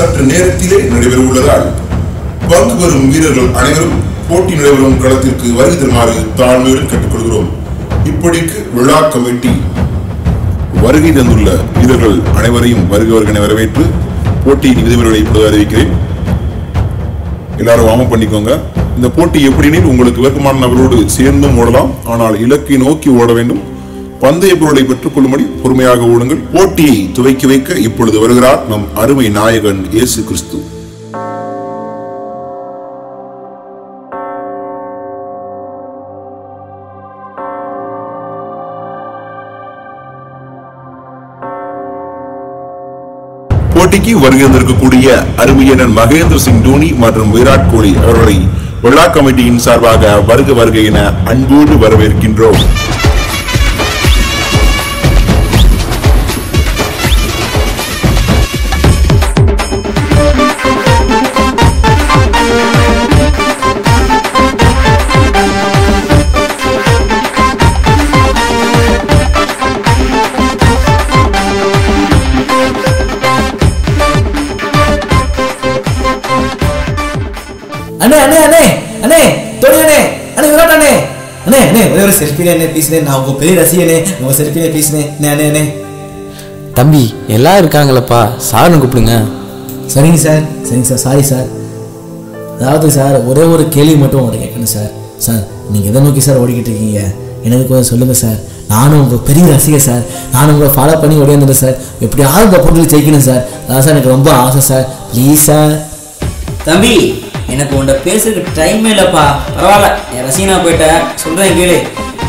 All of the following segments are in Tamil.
சற்று நேரத்திலே நடைபெற உள்ளதால் பங்கு பெறும் வீரர்கள் அனைவரும் போட்டி நடைபெறும் களத்திற்கு வருகை தருமாறு தாழ்மையுடன் கேட்டுக்கொள்கிறோம். இப்படிக்கு விழா கமிட்டி வருகை தந்துள்ள வீரர்கள் அனைவரையும் வருகை வரவேற்று போட்டியின் விதிமுறைகளை இப்போது அறிவிக்கிறேன். எல்லாரும் வார்ம் அப் பண்ணிக்கோங்க. இந்த போட்டி எப்படின்னு உங்களுக்கு விருப்பமான நபரோடு சேர்ந்தும் ஓடலாம். ஆனால் இலக்கை நோக்கி ஓட வேண்டும். பந்தய பொருளை பெற்றுக் கொள்ளும்படி பொறுமையாக ஓடுங்கள். போட்டியை துவக்கி வைக்க இப்பொழுது வருகிறார் நம் அருமை நாயகன் இயேசு கிறிஸ்து. போட்டிக்கு வருகை வந்திருக்கக்கூடிய அருமையனன் மகேந்திர சிங் தோனி மற்றும் விராட் கோலி அவர்களை விழா கமிட்டியின் சார்பாக வருக என அன்போடு வரவேற்கின்றோம். அண்ணே அண்ணே அண்ணே அண்ணே தோனி அண்ணே அண்ணே விராட் அண்ணே அண்ணே அண்ணே ஒரு செல்ஃபி அண்ணே ப்ளீஸ். நான் உங்க பெரிய ரசிகனே, உங்க செல்ஃபி ப்ளீஸ் அண்ணே அண்ணே அண்ணே. தம்பி எல்லாம் இருக்காங்களப்பா, சார்னு கூப்பிடுங்க. சரிங்க சார் சரிங்க சார், சாரி சார். அதாவது சார் ஒரே ஒரு கேள்வி மட்டும் உங்கள்கிட்ட கேட்கணும் சார். சார் நீங்கள் எதை நோக்கி சார் ஓடிக்கிட்டு இருக்கீங்க எனக்கு கொஞ்சம் சொல்லுங்கள் சார். நானும் உங்கள் பெரிய ரசிகர் சார். நானும் உங்களை ஃபாலோ பண்ணி ஓடியாந்துட்டேன் சார். எப்படியாவது இந்த போட்டியில் ஜெயிக்கணும் சார். அதான் சார் எனக்கு ரொம்ப ஆசை சார். Please sir. தம்பி எனக்கு உன்ட பேசுறதுக்கு டைமே இல்லைப்பா. பரவாயில்ல, என் ரசிகனா போயிட்டேன். சொல்கிறேன் கேளு.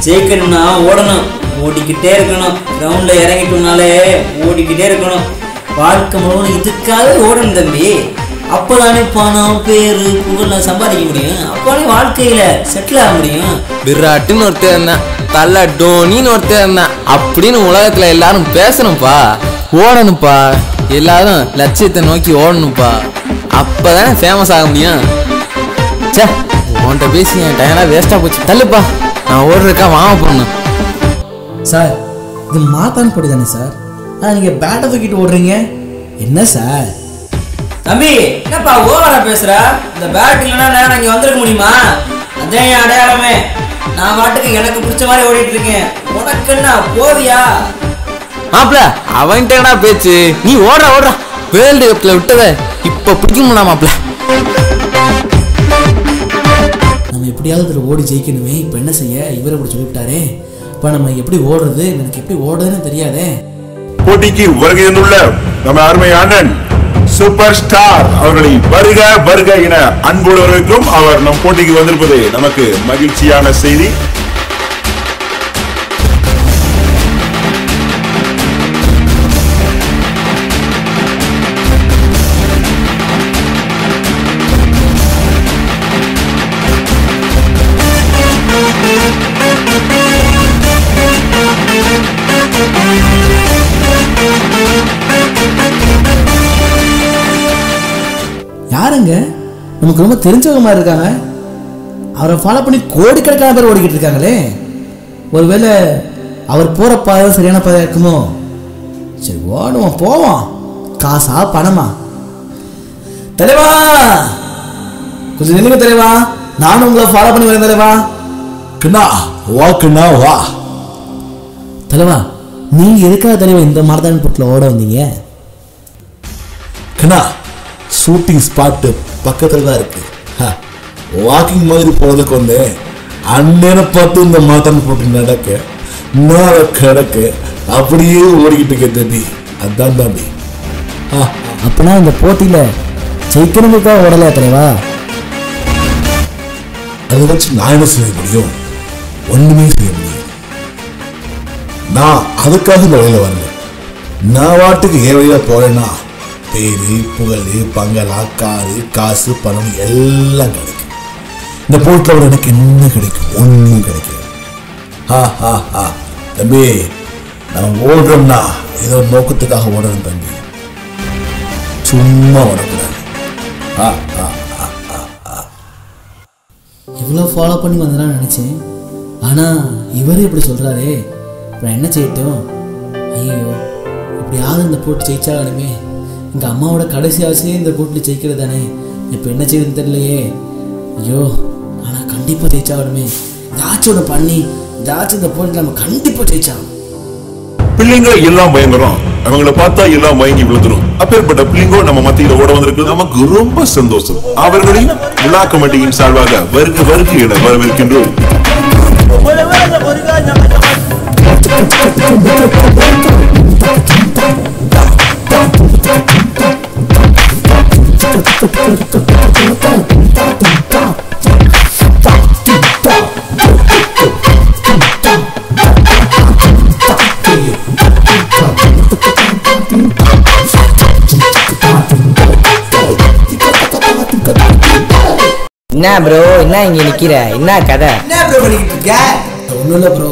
ஜெயிக்கணும்னா ஓடணும், ஓடிக்கிட்டே இருக்கணும். கிரவுண்டில் இறங்கிட்டோம்னாலே ஓடிக்கிட்டே இருக்கணும். வாழ்க்கை முழுவதும் இதுக்காக ஓடணும் தம்பி. அப்போதானே பணம் பேர் புகழ் சம்பாதிக்க முடியும். அப்போதானே வாழ்க்கையில் செட்டில் ஆக முடியும். விராட்டுன்னு ஒருத்தர் இருந்தான், தள்ள டோனின்னு ஒருத்தர் இருந்தான் அப்படின்னு உலகத்தில் எல்லாரும் பேசணும்ப்பா. ஓடணும்ப்பா, எல்லாரும் லட்சியத்தை நோக்கி ஓடணும்ப்பா. அப்பதானே ஃபேமஸ் ஆக முடியும். சே உன்கிட்ட பேசி என் டைம்லாம் வேஸ்ட்டாக போச்சு. தள்ளுப்பா, நான் ஓடுறதுக்கா வாங்க போடணும். சார் இது மாத்தான் போட்டி தானே சார்? நீங்கள் பேட்டை தூக்கிட்டு ஓடுறீங்க என்ன சார்? தம்பி என்னப்பா ஓவரா பேசுற? இந்த பேட் இல்லைன்னா நான் இங்கே வந்திருக்க முடியுமா? அதே அடையாளமே. நான் பாட்டுக்கு எனக்கு பிடிச்ச மாதிரி ஓடிட்டு இருக்கேன். உனக்கு என்ன போவியா? மாப்பிள அவன்கிட்ட என்னடா பேச்சு? நீ ஓடுற வேர்ல்டு கப்ல விட்டதை இப்ப பிடிக்கணும்னா மாப்பிள. நம்ம எப்படியாவது ஓடி ஜெயிக்கணுமே. இப்போ என்ன செய்ய? இவரை இப்படி சொல்லிவிட்டாரே. இப்போ நம்ம எப்படி ஓடுறது? எனக்கு எப்படி ஓடுறதுன்னு தெரியாதே. போட்டிக்கு வருகை தந்துள்ள நம்ம அருமை அண்ணன் சூப்பர் ஸ்டார் அவர்களை வருக என அன்போடு வரவேற்கும். அவர் நம் போட்டிக்கு வந்திருப்பது நமக்கு மகிழ்ச்சியான செய்தி. யாருங்க நமக்கு ரொம்ப தெரிஞ்சவங்க மாதிரி இருக்காங்க. அவரை ஃபாலோ பண்ணி கோடிக்கணக்கான பேர் ஓடிக்கிட்டு இருக்காங்களே. ஒருவேளை அவர் போகிற பாதை சரியான பாதை இருக்குமோ? சரி ஓடுவோம், போவோம். காசா பணமா? தலைவா கொஞ்சம் நில்லுங்க தலைவா. நானும் உங்களை ஃபாலோ பண்ணி வரேன் தலைவா. கிண்ணா வா தலைவா. நீங்க எதுக்காக தலைவா இந்த மாரத்தான் போட்டில் ஓட வந்தீங்க? கிண்ணா ஷூட்டிங் ஸ்பாட்டு பக்கத்தில் தான் இருக்கு. வாக்கிங் மாதிரி போகிறதுக்கு வந்து அந்நேரம் பார்த்து இந்த மாத்தான் போட்டு நடக்க நான் கிடக்க அப்படியே ஓடிக்கிட்டு இருக்கேன் தம்பி. அதான் தம்பி. அப்படின்னா இந்த போட்டியில் ஜெயிக்கணுங்களுக்காக ஓடலையா தலைவா? அதை வச்சு நான் என்ன செய்ய முடியும்? ஒன்றுமே செய்ய முடியும். நான் அதுக்காக இந்த வழியில் வரல. நான் வாட்டுக்கு ஏன் வழியாக போறேன்னா பேரு புகழ் பங்களா காரு காசு பணம் எல்லாம் கிடைக்கும். இந்த போட்டில் எனக்கு என்ன கிடைக்கும்? ஒன்றும் கிடைக்கும். தம்பி நம்ம ஓடுறோம்னா ஏதோ நோக்கத்துக்காக ஓடணும் தம்பி, சும்மா ஓடக்கூடாது. இவ்வளோ ஃபாலோ பண்ணி வந்தலான்னு நினச்சேன். ஆனால் இவரே இப்படி சொல்கிறாரே, அப்புறம் என்ன செய்யட்டும்? ஐயோ இப்படியாவது இந்த போட்டு ஜெயிச்சாலுமே எங்கள் அம்மாவோட கடைசி ஆசையே இந்த போட்டியில் ஜெயிக்கிறது தானே. இப்போ என்ன செய்யுதுன்னு தெரியலையே. ஐயோ, ஆனால் கண்டிப்பாக ஜெயிச்சாகணுமே. ஏதாச்சும் ஒன்று பண்ணி ஏதாச்சும் இந்த போட்டியில் நம்ம கண்டிப்பாக ஜெயிச்சாகணும். பிள்ளைங்களை எல்லாம் பயங்கரம், அவங்கள பார்த்தா எல்லாம் மயங்கி விழுந்துரும். அப்பேற்பட்ட பிள்ளைங்கோ நம்ம மத்தியில ஓட வந்திருக்கு, நமக்கு ரொம்ப சந்தோஷம். அவர்களையும் விழா கமிட்டியின் சார்பாக வருக வருக என வரவேற்கின்றோம். என்ன ப்ரோ, என்ன இங்க நிக்கிற, என்ன கதை? என்ன ப்ரோ பண்ணிக்கிட்டு இருக்க? ஒன்றும் இல்லை ப்ரோ,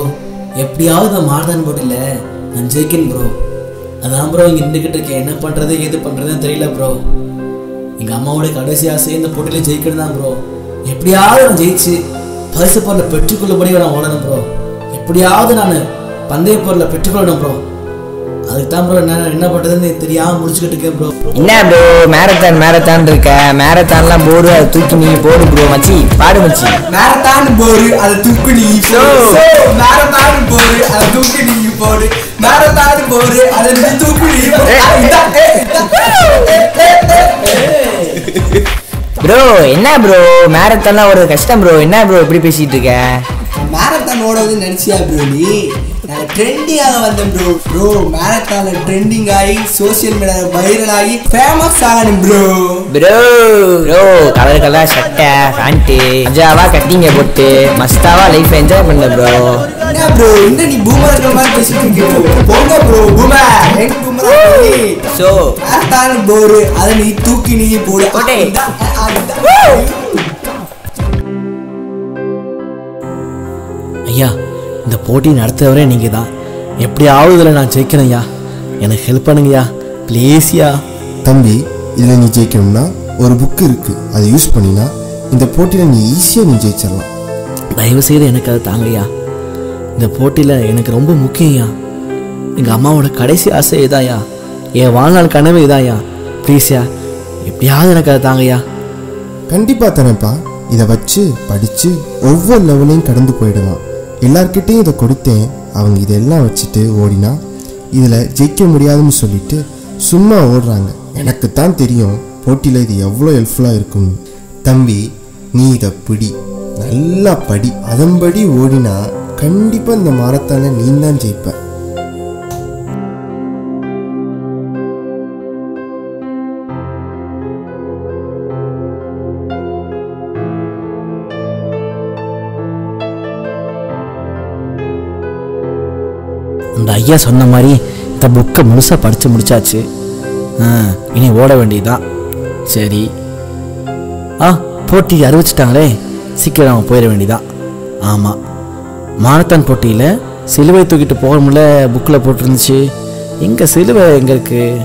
எப்படியாவது நான் மாரத்தான் போட்டியில் நான் ஜெயிக்கணும் ப்ரோ. அதான் ப்ரோ இங்கே நின்றுக்கிட்டு இருக்கேன். என்ன பண்ணுறது எது பண்ணுறதுன்னு தெரியல ப்ரோ. எங்கள் அம்மாவோட கடைசி ஆசை இந்த போட்டியில் ஜெயிக்கணும் தான் ப்ரோ. எப்படியாவது நான் ஜெயிச்சு பரிசு பொருளை பெற்றுக்கொள்ளும்படி நான் ஓடணும் ப்ரோ. எப்படியாவது நான் பந்தய பொருளை பெற்றுக்கொள்ளணும் ப்ரோ. அதுக்கு தான் ப்ரோ என்ன பண்ணுறதுன்னு தெரியாமல் முடிச்சுக்கிட்டு இருக்கேன் ப்ரோ. என்ன ப்ரோ மேரத்தான் இருக்க? மேரத்தான்லாம் போரு, அதை தூக்கி நீ போடு ப்ரோ. மச்சி பாடு மச்சி. மேரத்தான் போரு, அதை தூக்கி நீ போடு. மேரத்தான் போரு, அதை தூக்கி நீ போடு. மேரத்தான் போரு, அதை நீ தூக்கி நீ ப்ரோ. என்ன ப்ரோ மேரத்தான்லாம் ஒரு கஷ்டம் ப்ரோ. என்ன ப்ரோ இப்படி பேசிட்டு இருக்க? மேரத்தான் ஓடுவது நினைச்சியா ப்ரோ? நீ ட்ரெண்டிங்காக வந்தேன் ப்ரோ. ப்ரோ மேரத்தான்ல ட்ரெண்டிங் ஆகி சோசியல் மீடியால வைரல் ஆகி ஃபேமஸ் ஆகணும் ப்ரோ. ப்ரோ கலர் கலர் சட்டை பேண்ட் மஜாவா கட்டிங்க போட்டு மஸ்தாவா லைஃப் என்ஜாய் பண்ண ப்ரோ. என்ன ப்ரோ என்ன நீ பூமர் மாதிரி பேசிட்டு இருக்க? போங்க ப்ரோ, பூமர் எங்க பூமர்? சோ மேரத்தான் போரு, அதை நீ தூக்கி நீ போடு. ஐயா, இந்த போட்டி நடத்துறவரே நீங்கள் தான். எப்படியாவது இதில் நான் ஜெயிக்கணும் ஐயா. எனக்கு ஹெல்ப் பண்ணுங்கய்யா ப்ளீஸ்யா. தம்பி, இதில் நீ ஜெயிக்கணும்னா ஒரு புக்கு இருக்குது, அதை யூஸ் பண்ணினா இந்த போட்டியில் நீ ஈஸியாக நீ ஜெயிச்சிடலாம். தயவுசெய்து எனக்கு அதை தாங்கய்யா. இந்த போட்டியில் எனக்கு ரொம்ப முக்கியம்யா. எங்கள் அம்மாவோட கடைசி ஆசை இதாயா, என் வாழ்நாள் கனவு இதாயா. ப்ளீஸ்யா, எப்படியாவது எனக்கு அதை தாங்கய்யா. கண்டிப்பாக தானேப்பா. இதை வச்சு படித்து ஒவ்வொரு லெவலையும் கடந்து போயிடலாம். எல்லார்கிட்டையும் இதை கொடுத்தேன், அவங்க இதெல்லாம் வச்சுட்டு ஓடினா இதில் ஜெயிக்க முடியாதுன்னு சொல்லிட்டு சும்மா ஓடுறாங்க. எனக்கு தான் தெரியும் போட்டியில் இது எவ்வளோ ஹெல்ப்ஃபுல்லாக இருக்கும். தம்பி, நீ இதை பிடி, நல்லா படி, அதன்படி ஓடினா கண்டிப்பாக இந்த மாரத்தானை நீ தான் ஜெயிப்ப. அந்த ஐயா சொன்ன மாதிரி இந்த புக்கை முழுசாக படித்து முடிச்சாச்சு. இனி ஓட வேண்டியதுதான். சரி, போட்டி அறிவிச்சிட்டாங்களே, சீக்கிரம் அவன் போயிட வேண்டியதான். ஆமாம், மாரத்தான் போட்டியில் சிலுவை தூக்கிட்டு போக முடியல புக்கில் போட்டிருந்துச்சு. எங்கே சிலுவை எங்கே இருக்குது?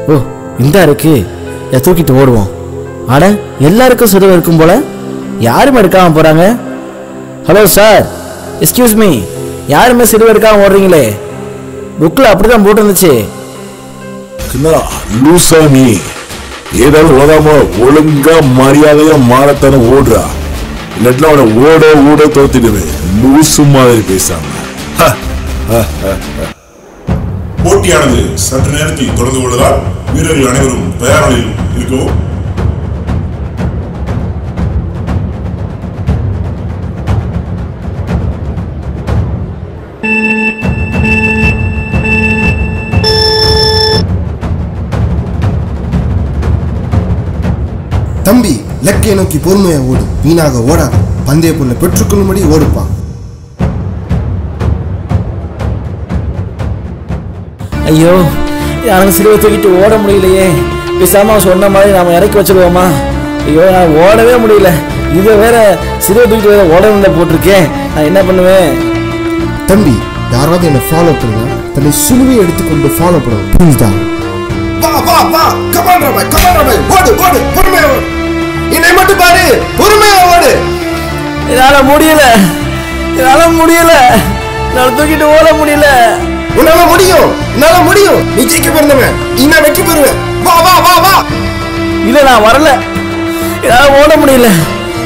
ஓ, இந்த இருக்குது, இதை தூக்கிட்டு ஓடுவோம். அட, எல்லாருக்கும் சிலுவை இருக்கும் போல், யாருமே எடுக்காமல் போகிறாங்க. ஹலோ சார், எக்ஸ்கியூஸ் மீ, யாருமே சிலுவை எடுக்காமல் ஓடுறீங்களே? புக்கில் அப்படி தான் போட்டுருந்துச்சு. லூசா நீ, ஏதாவது ஓடாம ஒழுங்கா மரியாதையா மாரத்தான ஓடுறா, இல்லாட்டினா அவனை ஓட தோத்திடுவேன். லூசு மாதிரி பேசாம. போட்டியானது சற்று நேரத்தில் தொடர்ந்து கொள்வதால் வீரர்கள் அனைவரும் தயார் நிலையில் இருக்கவும். தம்பி, இலக்கை நோக்கி பொறுமையா ஓடு, வீணாக ஓடாத. பந்தய பொருளை பெற்றுக்கொள்ளும்படி ஓடுப்பா. ஐயோ, யாரும் சிலுவை தூக்கிட்டு ஓட முடியலையே. பேசாம சொன்ன மாதிரி நாம இறக்கி வச்சிருவோமா? ஐயோ, நான் ஓடவே முடியல. இதை வேற சிலுவை தூக்கிட்டு வேற ஓட போட்டிருக்கேன். நான் என்ன பண்ணுவேன்? தம்பி, யாராவது என்ன ஃபாலோ பண்ணுங்க, தன்னை சிலுவையை எடுத்துக்கொண்டு ஃபாலோ பண்ணுவோம். புரியுதா? வா வா வா, கமான் ரபாய், ஓடு ஓடு, பொறுமையா ஓடு. என்னை மட்டும் பாரு, பொறுமையா ஓடு. என்னால முடியல, என்னால தூக்கிட்டு ஓட முடியல. உன்னால முடியும், உன்னால முடியும். நீ ஜெயிக்க பிறந்தவன், நீ நான் வெற்றி பெறுவேன். வா வா வா வா. இல்லை நான் வரல, என்னால் ஓட முடியல.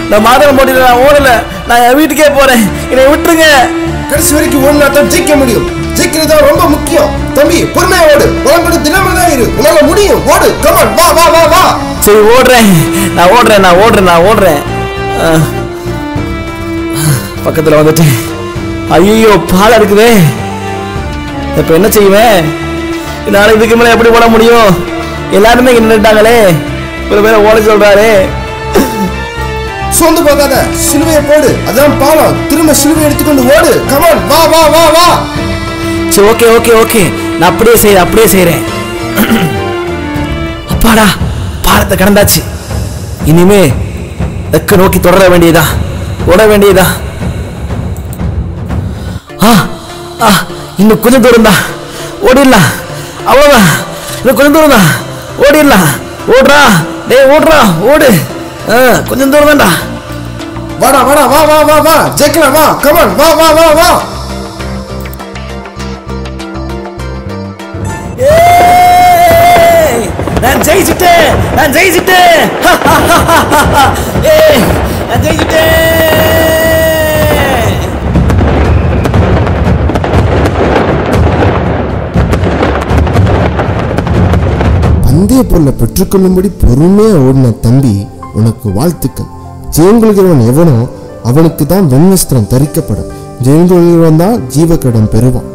நான் மாதம் போட்டியில் நான் ஓடல. நான் என் வீட்டுக்கே போறேன், என்னை விட்டுருங்க. கடைசி வரைக்கும் ஓடினா தான் ஜெயிக்க முடியும். ஜெயிக்கிறது ரொம்ப முக்கியம். தம்பி பொறுமையா ஓடு, உனக்கு தினமும் தான் இரு. உன்னால முடியும், ஓடு. கமான், வா வா வா வா. சரி ஓடுறேன், நான் ஓடுறேன் நான் ஓடுறேன் நான் ஓடுறேன். பக்கத்தில் வந்துட்டேன். ஐயோ பாலம் இருக்குதே, இப்ப என்ன செய்வேன்? என்னால் இதுக்கு மேலே எப்படி ஓட முடியும்? எல்லாருமே நின்றுட்டாங்களே, ஒரு பேரை ஓட சொல்றாரு. சோர்ந்து போகாத, சிலுவையை போடு, அதான் பாலம். திரும்ப சிலுவை எடுத்துக்கொண்டு ஓடு. கமான், வா வா வா வா. சரி ஓகே ஓகே ஓகே, நான் அப்படியே செய்றேன். அப்பாடா, பாலத்தை கடந்தாச்சு. இனிமே தெற்கு நோக்கி தொடர வேண்டியதா, ஓட வேண்டியதா. இன்னும் கொஞ்சம் தூரம் தான், ஓடிடலாம். அவ்வளவுதான், இன்னும் கொஞ்சம் தூரம் தான், ஓடிடலாம். ஓடுறா டேய், ஓடுறா, ஓடு. கொஞ்சம் தூரம் தான்டா. வாடா வாடா, வா வா வா வா. ஜெயிக்கலாம், வா. கமான், வா வா வா வா. நான் ஜெயிச்சிட்டேன், நான் ஜெயிச்சிட்டேன். நான் ஜெயிச்சிட்டேன். பந்தய பொருளை பெற்றுக்கொள்ளும்படி பொறுமையா ஓடின தம்பி, உனக்கு வாழ்த்துக்கள். ஜெயங்கொள்கிறவன் எவனோ அவனுக்கு தான் வெண்வஸ்திரம் தரிக்கப்படும். ஜெயங்கொள்கிறவன் தான் ஜீவக்கிரீடம் பெறுவான்.